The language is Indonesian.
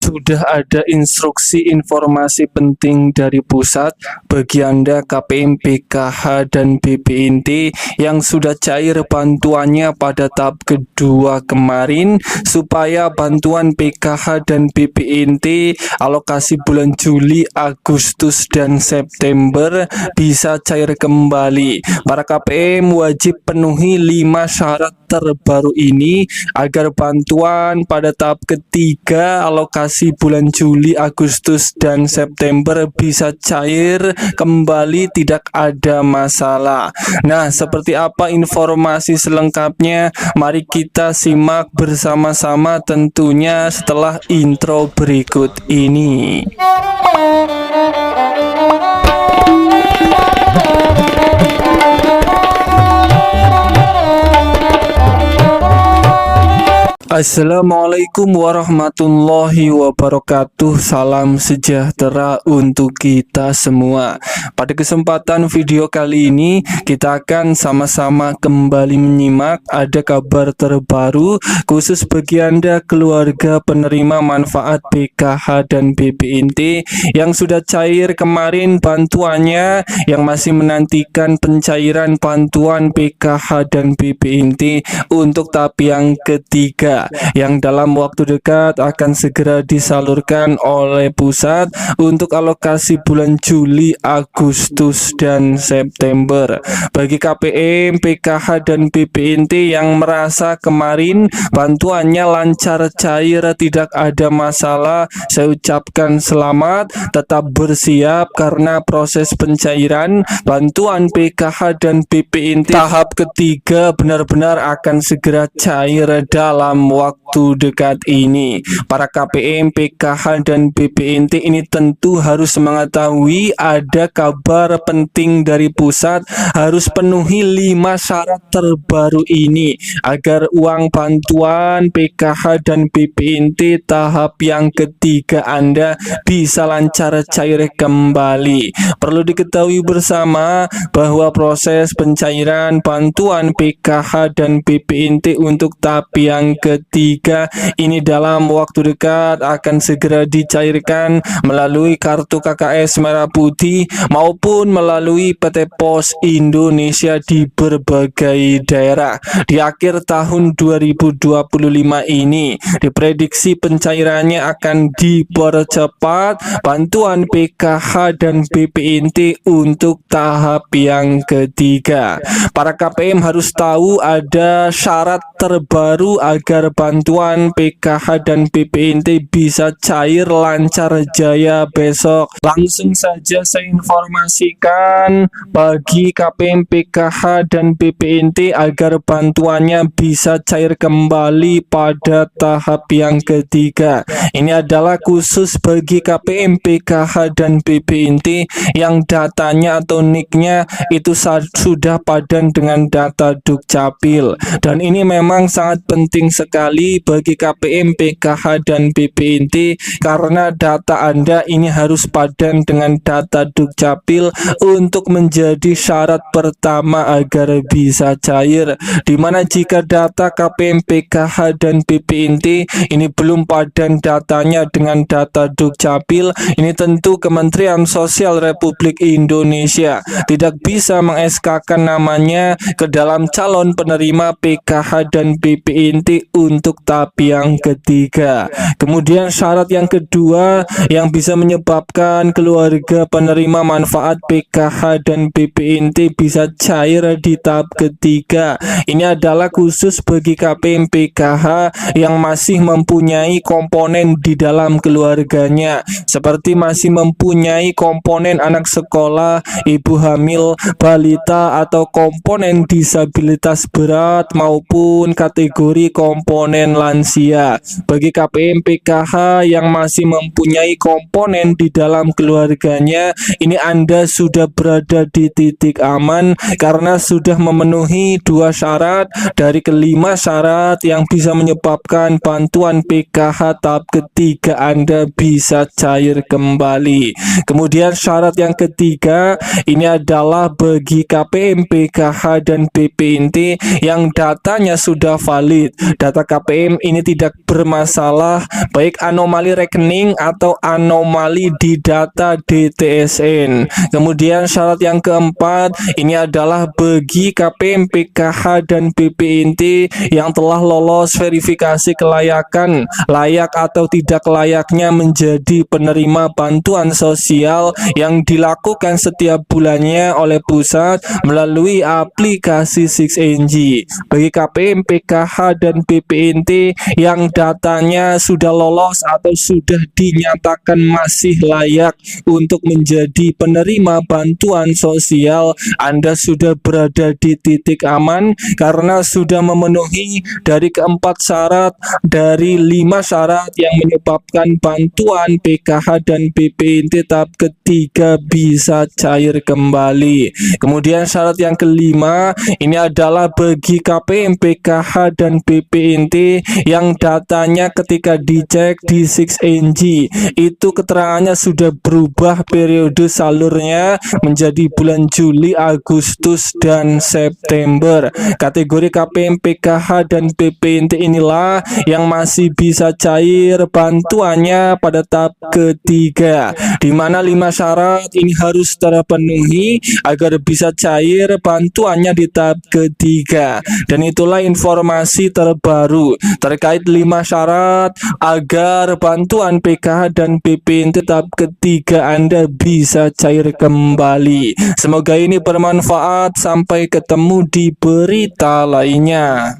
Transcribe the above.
sudah ada instruksi informasi penting dari pusat bagi Anda KPM, PKH, dan BPNT yang sudah cair bantuannya pada tahap kedua kemarin, supaya bantuan PKH dan BPNT alokasi bulan Juli, Agustus, dan September bisa cair kembali. Para KPM wajib penuhi 5 syarat terbaru ini agar bantuan pada tahap ketiga alokasi bulan Juli, Agustus, dan September bisa cair kembali, tidak ada masalah. Nah, seperti apa informasi selengkapnya? Mari kita simak bersama-sama tentunya setelah intro berikut ini. Assalamualaikum warahmatullahi wabarakatuh. Salam sejahtera untuk kita semua. Pada kesempatan video kali ini kita akan sama-sama kembali menyimak ada kabar terbaru khusus bagi Anda keluarga penerima manfaat PKH dan BPNT yang sudah cair kemarin bantuannya, yang masih menantikan pencairan bantuan PKH dan BPNT untuk tahap yang ketiga, yang dalam waktu dekat akan segera disalurkan oleh pusat untuk alokasi bulan Juli, Agustus, dan September. Bagi KPM, PKH, dan BPNT yang merasa kemarin bantuannya lancar cair, tidak ada masalah, saya ucapkan selamat. Tetap bersiap karena proses pencairan bantuan PKH dan BPNT tahap ketiga benar-benar akan segera cair dalam waktu dekat ini. Para KPM, PKH, dan BPNT ini tentu harus mengetahui ada kabar penting dari pusat, harus penuhi 5 syarat terbaru ini agar uang bantuan PKH dan BPNT tahap yang ketiga Anda bisa lancar cair kembali. Perlu diketahui bersama bahwa proses pencairan bantuan PKH dan BPNT untuk tahap yang ketiga ini dalam waktu dekat akan segera dicairkan melalui kartu KKS Merah Putih maupun melalui PT Pos Indonesia di berbagai daerah. Di akhir tahun 2025 ini diprediksi pencairannya akan dipercepat bantuan PKH dan BPNT untuk tahap yang ketiga. Para KPM harus tahu ada syarat terbaru agar bantuan PKH dan BPNT bisa cair lancar jaya besok. Langsung saja saya informasikan bagi KPM, PKH, dan BPNT agar bantuannya bisa cair kembali pada tahap yang ketiga. Ini adalah khusus bagi KPM, PKH, dan BPNT yang datanya atau nicknya itu sudah padan dengan data Dukcapil, dan ini memang sangat penting sekali bagi KPM, PKH, dan BPNT karena data Anda ini harus padan dengan data Dukcapil untuk menjadi syarat pertama agar bisa cair. Dimana jika data KPM, PKH, dan BPNT ini belum padan datanya dengan data Dukcapil, ini tentu Kementerian Sosial Republik Indonesia tidak bisa meng-SK-kan namanya ke dalam calon penerima PKH dan BPNT untuk tahap yang ketiga. Kemudian syarat yang kedua yang bisa menyebabkan keluarga penerima manfaat PKH dan BPNT bisa cair di tahap ketiga ini adalah khusus bagi KPM, PKH yang masih mempunyai komponen di dalam keluarganya, seperti masih mempunyai komponen anak sekolah, ibu hamil, balita, atau komponen disabilitas berat maupun kategori komponen lansia. Bagi KPM, PKH yang masih mempunyai komponen di dalam keluarganya, ini Anda sudah berada di titik aman karena sudah memenuhi 2 syarat dari kelima syarat yang bisa menyebabkan bantuan PKH tahap ketiga Anda bisa cair kembali. Kemudian syarat yang ketiga ini adalah bagi KPM, PKH, dan BPNT yang datanya sudah valid. Data KPM ini tidak bermasalah, baik anomali rekening atau anomali di data DTSN. Kemudian syarat yang keempat ini adalah bagi KPM, PKH, dan BPNT yang telah lolos verifikasi kelayakan, layak atau tidak layaknya menjadi penerima bantuan sosial yang dilakukan setiap bulannya oleh pusat melalui aplikasi 6NG. Bagi KPM, PKH, dan BPNT yang datanya sudah lolos atau sudah dinyatakan masih layak untuk menjadi penerima bantuan sosial, Anda sudah berada di titik aman karena sudah memenuhi dari keempat syarat dari 5 syarat yang menyebabkan bantuan PKH dan BPNT tahap ketiga bisa cair kembali. Kemudian syarat yang kelima ini adalah bagi KPM, PKH, dan BPNT yang datanya ketika dicek di 6NG itu keterangannya sudah berubah periode salurnya menjadi bulan Juli, Agustus, dan September. Kategori KPM, PKH, dan BPNT inilah yang masih bisa cair bantuannya pada tahap ketiga, di mana 5 syarat ini harus terpenuhi agar bisa cair bantuannya di tahap ketiga. Dan itulah informasi terbaru terkait 5 syarat agar bantuan PKH dan BPNT tahap ketiga Anda bisa cair kembali. Semoga ini bermanfaat. Sampai ketemu di berita lainnya.